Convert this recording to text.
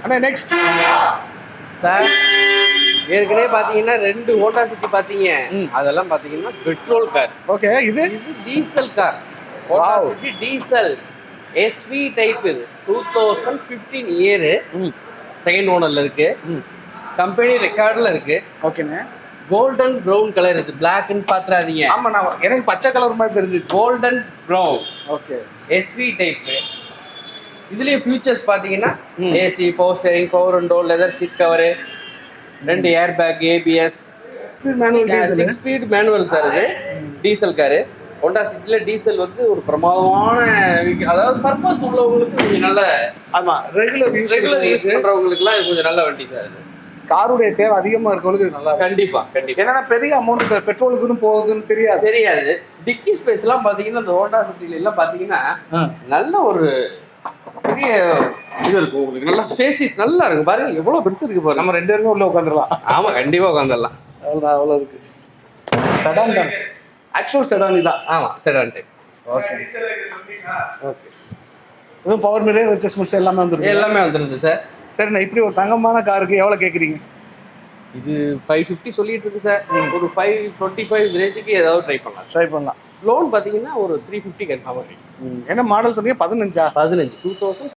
அண்ணா next sir ஏற்கனவே பார்த்தீங்கன்னா 2 Honda city பார்த்தீங்க. அதெல்லாம் பார்த்தீங்கன்னா பெட்ரோல் கார். ஓகே, இது diesel car. Honda City diesel SV type. இது 2015 இயர். செகண்ட் ஓனர்ல இருக்கு. கம்பெனி ரெக்கார்ட்ல இருக்கு. ஓகேண்ணே. Golden brown colour. இது பிளாக்னு பாத்துறாதீங்க. ஆமா, நான் எனக்கு பச்சை கலர் மாதிரி தெரிஞ்சிச்சு. Golden brown. Okay. SV type. இதுலயே ஃபியூச்சர்ஸ் பாத்தீங்கன்னா AC, power steering, power window, leather seat cover, 2 air bag, ABS, 6 speed manual sir. இது டீசல் காரு. ஹோண்டா சிட்டில டீசல் வந்து ஒரு பிரமாதமான, அதாவது பர்பஸ் உள்ளவங்களுக்கு கொஞ்சம் நல்ல, ஆமா, ரெகுலர் யூஸ் பண்றவங்களுக்குலாம் இது கொஞ்சம் நல்ல வண்டி சார். இது காருடைய தேவை அதிகமா இருக்கவங்களுக்கு நல்லா. கண்டிப்பா கண்டிப்பா. ஏன்னா பெரிய அமௌண்ட் பெட்ரோலுக்குன்னு போகுதுன்னு தெரியாது. டிக்கி ஸ்பேஸ் எல்லாம் பாத்தீங்கன்னா இந்த ஹோண்டா சிட்டில எல்லாம் பாத்தீங்கன்னா நல்ல ஒரு பெரிய இது இருக்கும் உங்களுக்கு. நல்லா ஸ்பேசிஸ் நல்லா இருக்கு பாருங்க, எவ்வளவு பெருசு இருக்கு பாருங்க. நம்ம 2 பேருமே உள்ள உட்காந்துடலாம். ஆமா, கண்டிப்பா உட்காந்துடலாம். அவ்வளோ இருக்கு. செடான் தான், ஆக்சுவல் செடான் இதான். ஆமா, செடான் டைப். Okay okay. இதுவும் பவர் மிரர், அட்ஜஸ்ட்மெண்ட்ஸ் எல்லாமே வந்துருது சார். சரிண்ணா, இப்படி ஒரு தங்கமான காருக்கு எவ்வளோ கேட்குறீங்க? இது 550 சொல்லிட்டு இருக்கு சார். ஒரு 525 ரேஞ்சுக்கு ஏதாவது ட்ரை பண்ணலாம். லோன் பார்த்தீங்கன்னா ஒரு 350 கன்ஃபார்மாக இருக்கு. என்ன மாடல் சொன்னீங்க? 15 2000